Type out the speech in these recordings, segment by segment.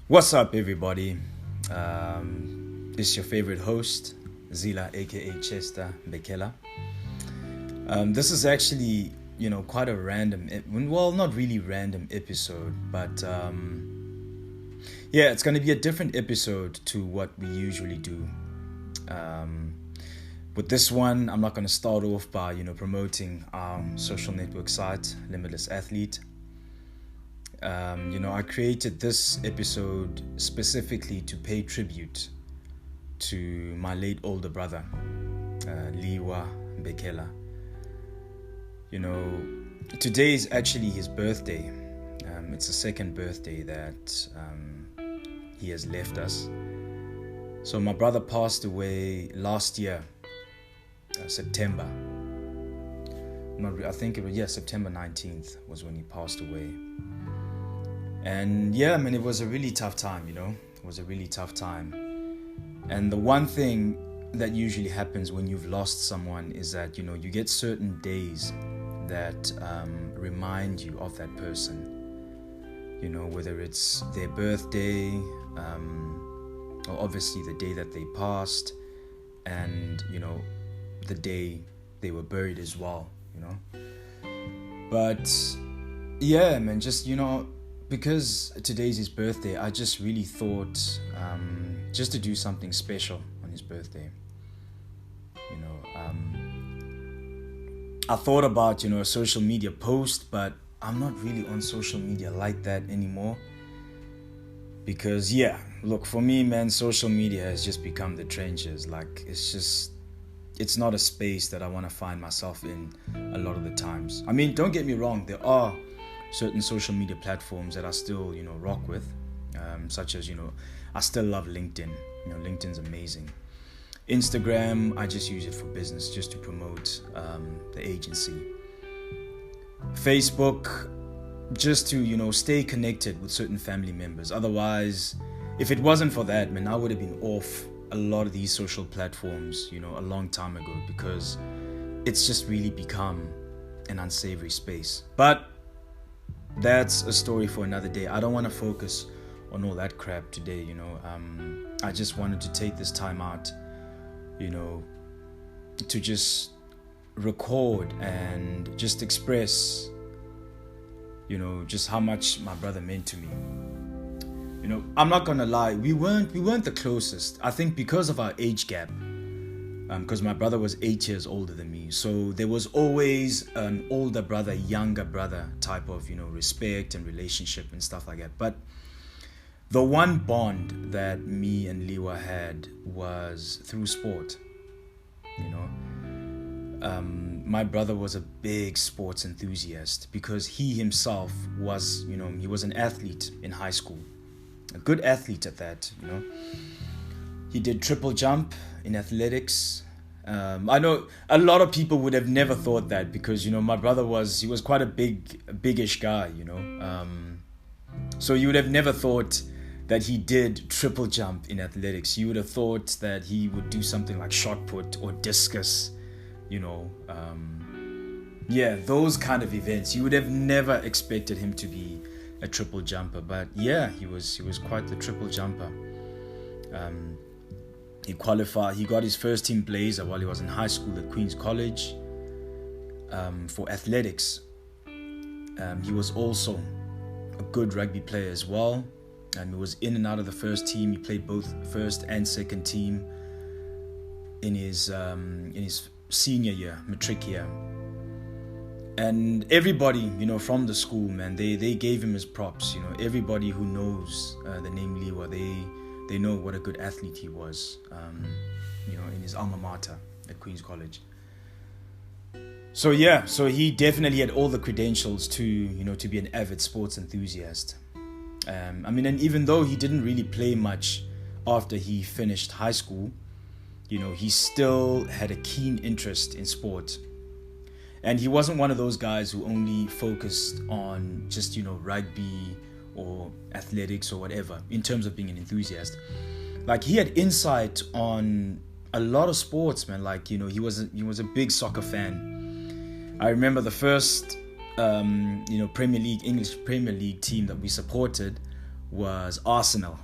What's up, everybody? This is your favorite host, Zila, aka Chester Mbekela. This is actually, quite a random, well, not really random episode, but yeah, it's going to be a different episode to what we usually do. With this one, I'm not going to start off by, promoting our social network site, M.A.G-Athlete. I created this episode specifically to pay tribute to my late older brother, Liwa Mbekela. Today is actually his birthday. It's the second birthday that he has left us. So my brother passed away last year, September. I think it was, September 19th was when he passed away. And yeah, it was a really tough time, It was a really tough time. And the one thing that usually happens when you've lost someone is that, you get certain days that remind you of that person. Whether it's their birthday, or obviously the day that they passed, and, the day they were buried as well, But yeah, because today's his birthday, I just really thought just to do something special on his birthday. I thought about, a social media post, but I'm not really on social media like that anymore. Because, for me, social media has just become the trenches. It's not a space that I want to find myself in a lot of the times. Don't get me wrong, there are certain social media platforms that I still, rock with, such as, I still love LinkedIn. LinkedIn's amazing. Instagram, I just use it for business, just to promote the agency. Facebook, just to, stay connected with certain family members. Otherwise, if it wasn't for that, I would have been off a lot of these social platforms, a long time ago, because it's just really become an unsavory space. But that's a story for another day. I don't want to focus on all that crap today, I just wanted to take this time out, to just record and just express, just how much my brother meant to me. I'm not gonna lie, we weren't the closest. I think because of our age gap, because my brother was 8 years older than me, so there was always an older brother, younger brother type of, respect and relationship and stuff like that. But the one bond that me and Liwa had was through sport. My brother was a big sports enthusiast because he himself was, he was an athlete in high school. A good athlete at that, He did triple jump in athletics. I know a lot of people would have never thought that because, my brother was quite a biggish guy, So you would have never thought that he did triple jump in athletics. You would have thought that he would do something like shot put or discus, those kind of events. You would have never expected him to be a triple jumper, but he was quite the triple jumper. He qualified. He got his first team blazer while he was in high school at Queen's College for athletics. He was also a good rugby player as well. He was in and out of the first team. He played both first and second team in his senior year, matric year. And everybody, from the school, they gave him his props. Everybody who knows the name Liwa, they know what a good athlete he was, in his alma mater at Queen's College. So he definitely had all the credentials to be an avid sports enthusiast. And even though he didn't really play much after he finished high school, he still had a keen interest in sport. And he wasn't one of those guys who only focused on just, rugby or athletics or whatever in terms of being an enthusiast. He had insight on a lot of sports, man. He was a big soccer fan. I remember the first English Premier League team that we supported was Arsenal.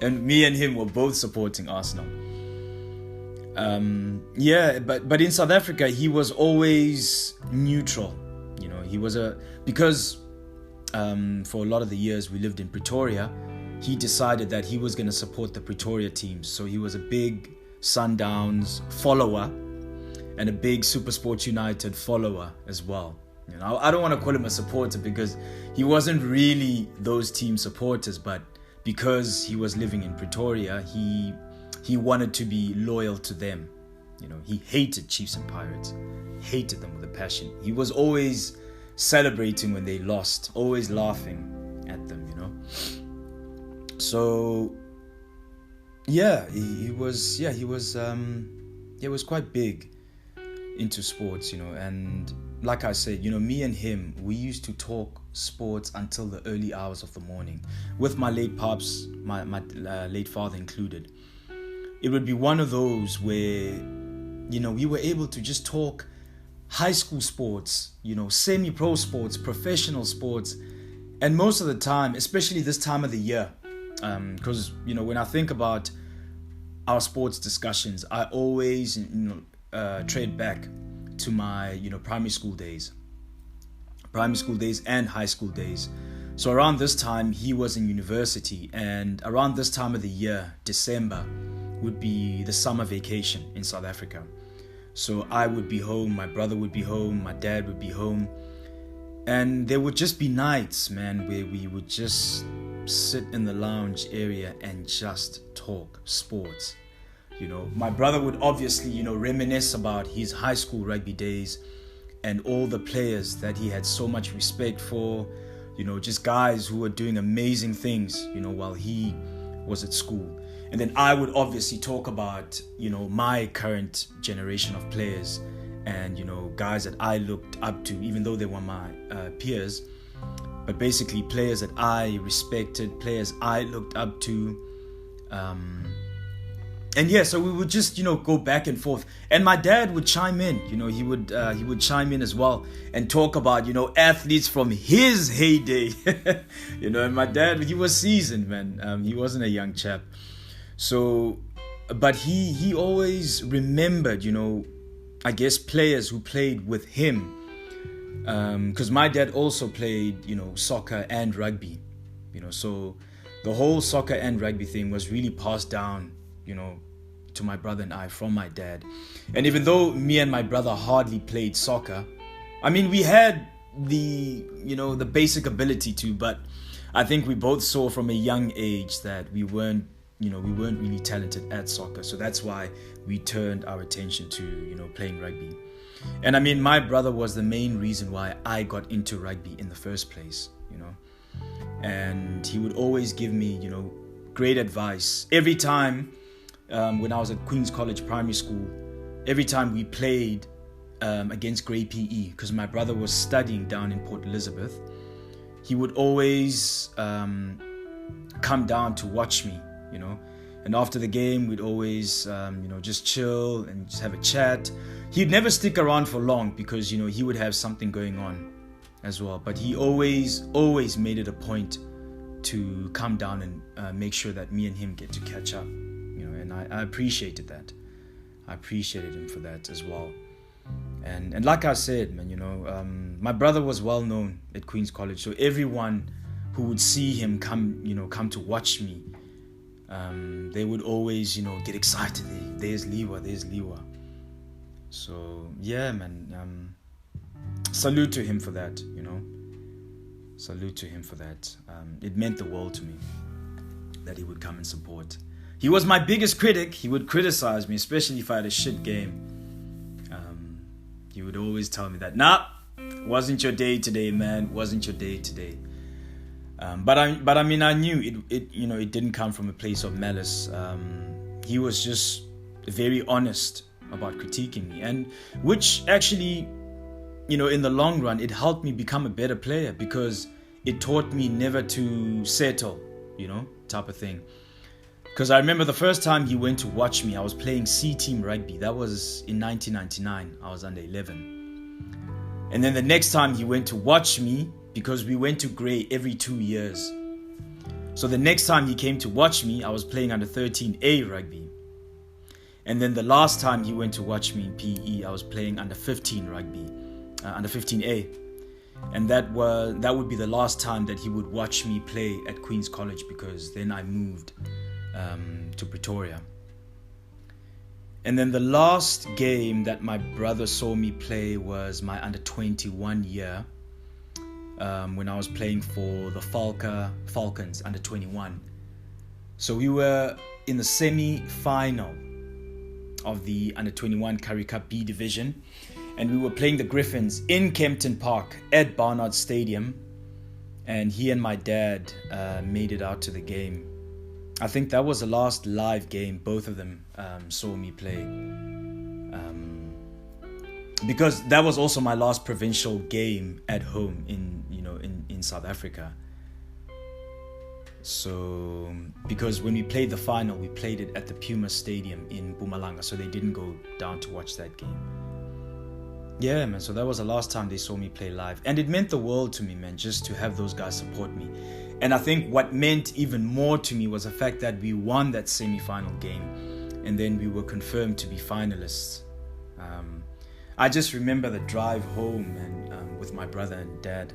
And me and him were both supporting Arsenal. But in South Africa, he was always neutral. You know, he was because for a lot of the years we lived in Pretoria, he decided that he was going to support the Pretoria teams. So he was a big Sundowns follower and a big SuperSport United follower as well. You know, I don't want to call him a supporter because he wasn't really those team supporters, but because he was living in Pretoria, he wanted to be loyal to them. You know, he hated Chiefs and Pirates, hated them with a passion. He was always celebrating when they lost, always laughing at them, you know. So yeah, he was quite big into sports, you know. And like I said, you know, me and him, we used to talk sports until the early hours of the morning, with my late pops, my late father included. It would be one of those where, you know, we were able to just talk high school sports, you know, semi-pro sports, professional sports, and most of the time, especially this time of the year, because, you know, when I think about our sports discussions, I always, you know, trade back to my, you know, primary school days and high school days. So around this time, he was in university, and around this time of the year, December, would be the summer vacation in South Africa. So I would be home, my brother would be home, my dad would be home, and there would just be nights, man, where we would just sit in the lounge area and just talk sports. You know, my brother would obviously, you know, reminisce about his high school rugby days and all the players that he had so much respect for, you know, just guys who were doing amazing things, you know, while he was at school. And then I would obviously talk about, you know, my current generation of players and, you know, guys that I looked up to, even though they were my peers, but basically players that I respected, players I looked up to. And yeah, so we would just, you know, go back and forth. And my dad would chime in, you know, he would chime in as well and talk about, you know, athletes from his heyday. You know, and my dad, he was seasoned, man. He wasn't a young chap. So, but he always remembered, you know, I guess players who played with him. Because my dad also played, you know, soccer and rugby, you know, so the whole soccer and rugby thing was really passed down, you know, to my brother and I from my dad. And even though me and my brother hardly played soccer, I mean, we had the, you know, the basic ability to, but I think we both saw from a young age that we weren't really talented at soccer. So that's why we turned our attention to, you know, playing rugby. And I mean, my brother was the main reason why I got into rugby in the first place, you know. And he would always give me, you know, great advice. Every time when I was at Queen's College Primary School, every time we played against Grey PE, because my brother was studying down in Port Elizabeth, he would always come down to watch me, you know. And after the game, we'd always, you know, just chill and just have a chat. He'd never stick around for long because, you know, he would have something going on as well. But he always made it a point to come down and make sure that me and him get to catch up, you know. And I appreciated that. I appreciated him for that as well. And like I said, man, you know, my brother was well known at Queen's College. So everyone who would see him come to watch me, they would always, you know, get excited. There's Liwa. So yeah, man, salute to him for that, you know. Salute to him for that. It meant the world to me that he would come and support. He was my biggest critic. He would criticize me, especially if I had a shit game. He would always tell me that, nah, wasn't your day today, man. Wasn't your day today. But I mean, I knew it. You know, it didn't come from a place of malice. He was just very honest about critiquing me, and which actually, you know, in the long run, it helped me become a better player because it taught me never to settle, you know, type of thing. Because I remember the first time he went to watch me, I was playing C-team rugby. That was in 1999. I was under 11. And then the next time he went to watch me, because we went to Grey every 2 years. So the next time he came to watch me, I was playing under 13A rugby. And then the last time he went to watch me in PE, I was playing under 15 rugby, under 15A. And that would be the last time that he would watch me play at Queen's College, because then I moved to Pretoria. And then the last game that my brother saw me play was my under 21 year, when I was playing for the Falcons under 21. So we were in the semi-final of the under 21 Currie Cup B division, and we were playing the Griffins in Kempton Park at Barnard Stadium, and he and my dad made it out to the game. I think that was the last live game both of them saw me play, because that was also my last provincial game at home in South Africa. So because when we played the final, we played it at the Puma Stadium in Mpumalanga, so they didn't go down to watch that game. Yeah, man, so that was the last time they saw me play live, and it meant the world to me, man, just to have those guys support me. And I think what meant even more to me was the fact that we won that semi-final game, and then we were confirmed to be finalists. I just remember the drive home and with my brother and dad.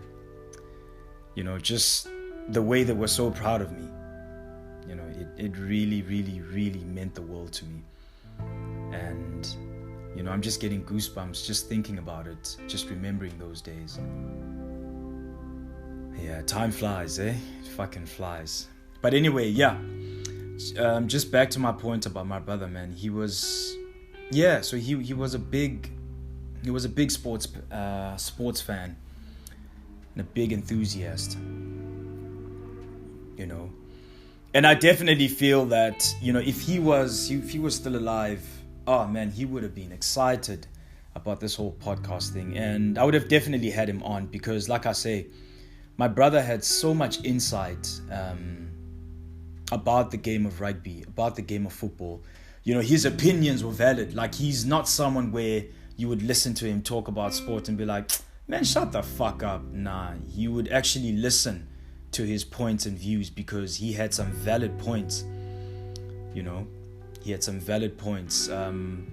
Just the way they were so proud of me. It really, really, really meant the world to me. And I'm just getting goosebumps just thinking about it, just remembering those days. Yeah, time flies, eh? It fucking flies. But anyway, yeah. Just back to my point about my brother, man. He was a big sports fan and a big enthusiast. And I definitely feel that, if he was still alive, oh man, he would have been excited about this whole podcast thing, and I would have definitely had him on, because like I say, my brother had so much insight about the game of rugby, about the game of football. His opinions were valid. Like, he's not someone where you would listen to him talk about sport and be like, man, shut the fuck up. Nah, you would actually listen to his points and views, because he had some valid points. He had some valid points. And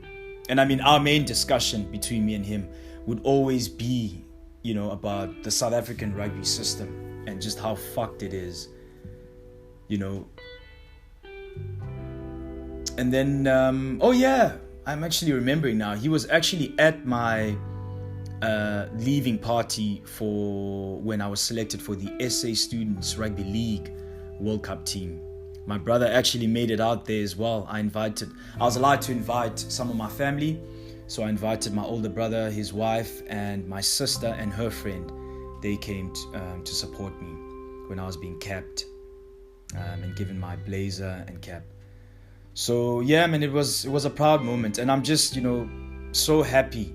I mean, our main discussion between me and him would always be, about the South African rugby system and just how fucked it is, And then, I'm actually remembering now. He was actually at my leaving party for when I was selected for the SA Students Rugby League World Cup team. My brother actually made it out there as well. I was allowed to invite some of my family. So I invited my older brother, his wife, and my sister and her friend. They came to support me when I was being capped and given my blazer and cap. So yeah, man, it was a proud moment, and I'm just so happy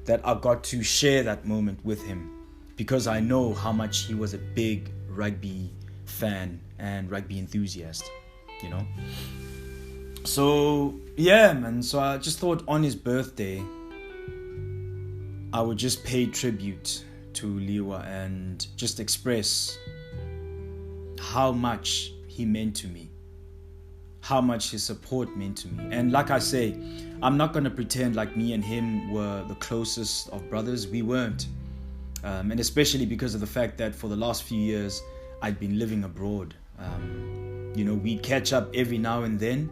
that I got to share that moment with him, because I know how much he was a big rugby fan and rugby enthusiast. So yeah, man, so I just thought on his birthday I would just pay tribute to Liwa and just express how much he meant to me, how much his support meant to me. And like I say, I'm not going to pretend like me and him were the closest of brothers. We weren't. And especially because of the fact that for the last few years I'd been living abroad. We'd catch up every now and then.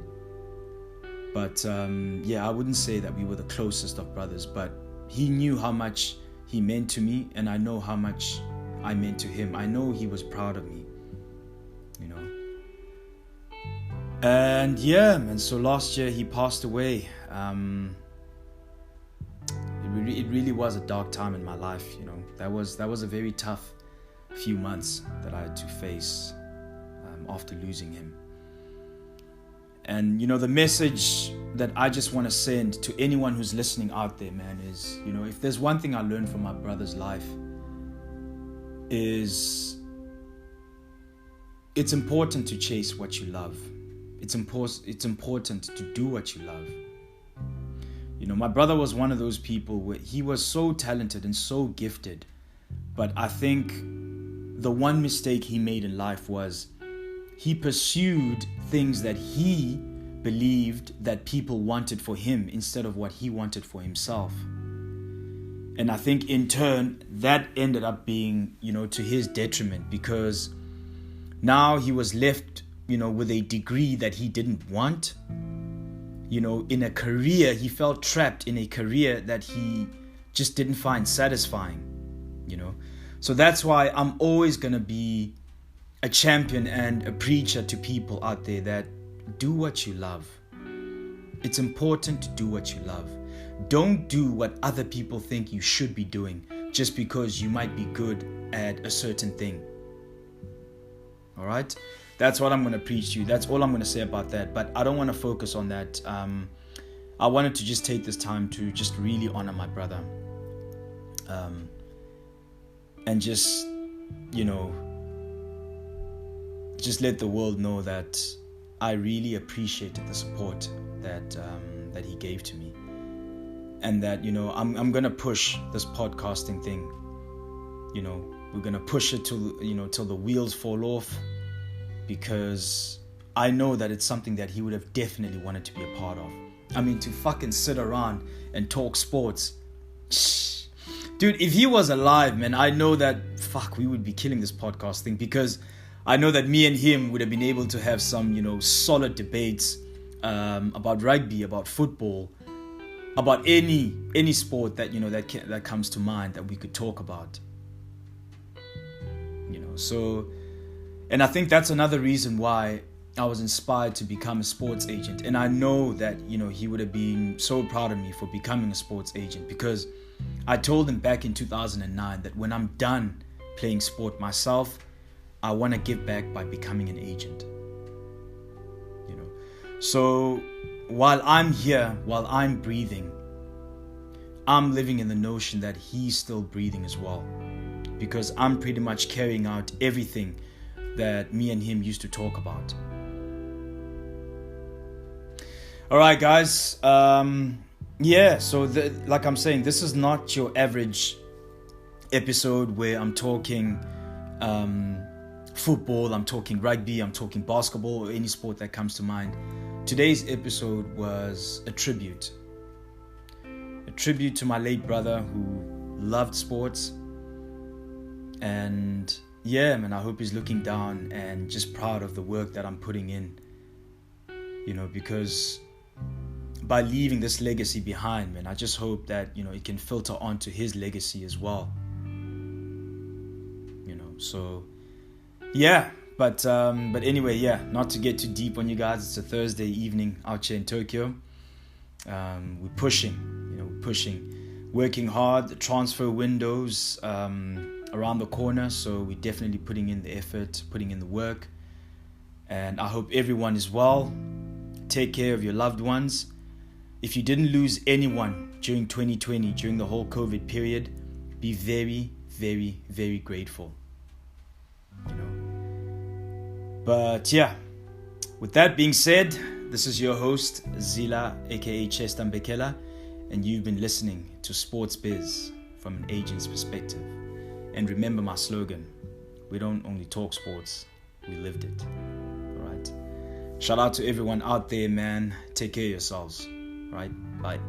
But I wouldn't say that we were the closest of brothers, but he knew how much he meant to me, and I know how much I meant to him. I know he was proud of me, And yeah, man, so last year he passed away. It really was a dark time in my life, That was a very tough few months that I had to face after losing him. And the message that I just want to send to anyone who's listening out there, man, is, if there's one thing I learned from my brother's life, is it's important to chase what you love. It's important to do what you love. My brother was one of those people where he was so talented and so gifted, but I think the one mistake he made in life was he pursued things that he believed that people wanted for him instead of what he wanted for himself. And I think in turn, that ended up being, to his detriment, because now he was left, with a degree that he didn't want. In a career, he felt trapped in a career that he just didn't find satisfying, So that's why I'm always going to be a champion and a preacher to people out there that do what you love. It's important to do what you love. Don't do what other people think you should be doing just because you might be good at a certain thing. All right? That's what I'm going to preach to you. That's all I'm going to say about that. But I don't want to focus on that. I wanted to just take this time to just really honor my brother. And just, just let the world know that I really appreciated the support that he gave to me. And that, I'm going to push this podcasting thing. We're going to push it till the wheels fall off, because I know that it's something that he would have definitely wanted to be a part of. I mean, to fucking sit around and talk sports. Dude, if he was alive, man, I know that, we would be killing this podcast thing, because I know that me and him would have been able to have some, solid debates about rugby, about football, about any sport that, that comes to mind that we could talk about. So, and I think that's another reason why I was inspired to become a sports agent. And I know that, he would have been so proud of me for becoming a sports agent, because I told him back in 2009 that when I'm done playing sport myself, I want to give back by becoming an agent. So while I'm here, while I'm breathing, I'm living in the notion that he's still breathing as well, because I'm pretty much carrying out everything that me and him used to talk about. All right, guys. So like I'm saying, this is not your average episode where I'm talking football, I'm talking rugby, I'm talking basketball, or any sport that comes to mind. Today's episode was a tribute to my late brother who loved sports. And yeah, man, I hope he's looking down and just proud of the work that I'm putting in, because by leaving this legacy behind, man, I just hope that, it can filter onto his legacy as well. So yeah, but anyway, yeah, not to get too deep on you guys. It's a Thursday evening out here in Tokyo. We're pushing, working hard. The transfer windows around the corner, so we're definitely putting in the effort, putting in the work. And I hope everyone is well. Take care of your loved ones. If you didn't lose anyone during 2020, during the whole COVID period, be very, very, very grateful. But yeah, with that being said, this is your host, Zila, aka Chester Mbekela, and you've been listening to Sports Biz from an agent's perspective. And remember my slogan: we don't only talk sports, we lived it. All right. Shout out to everyone out there, man. Take care of yourselves. All right. Bye.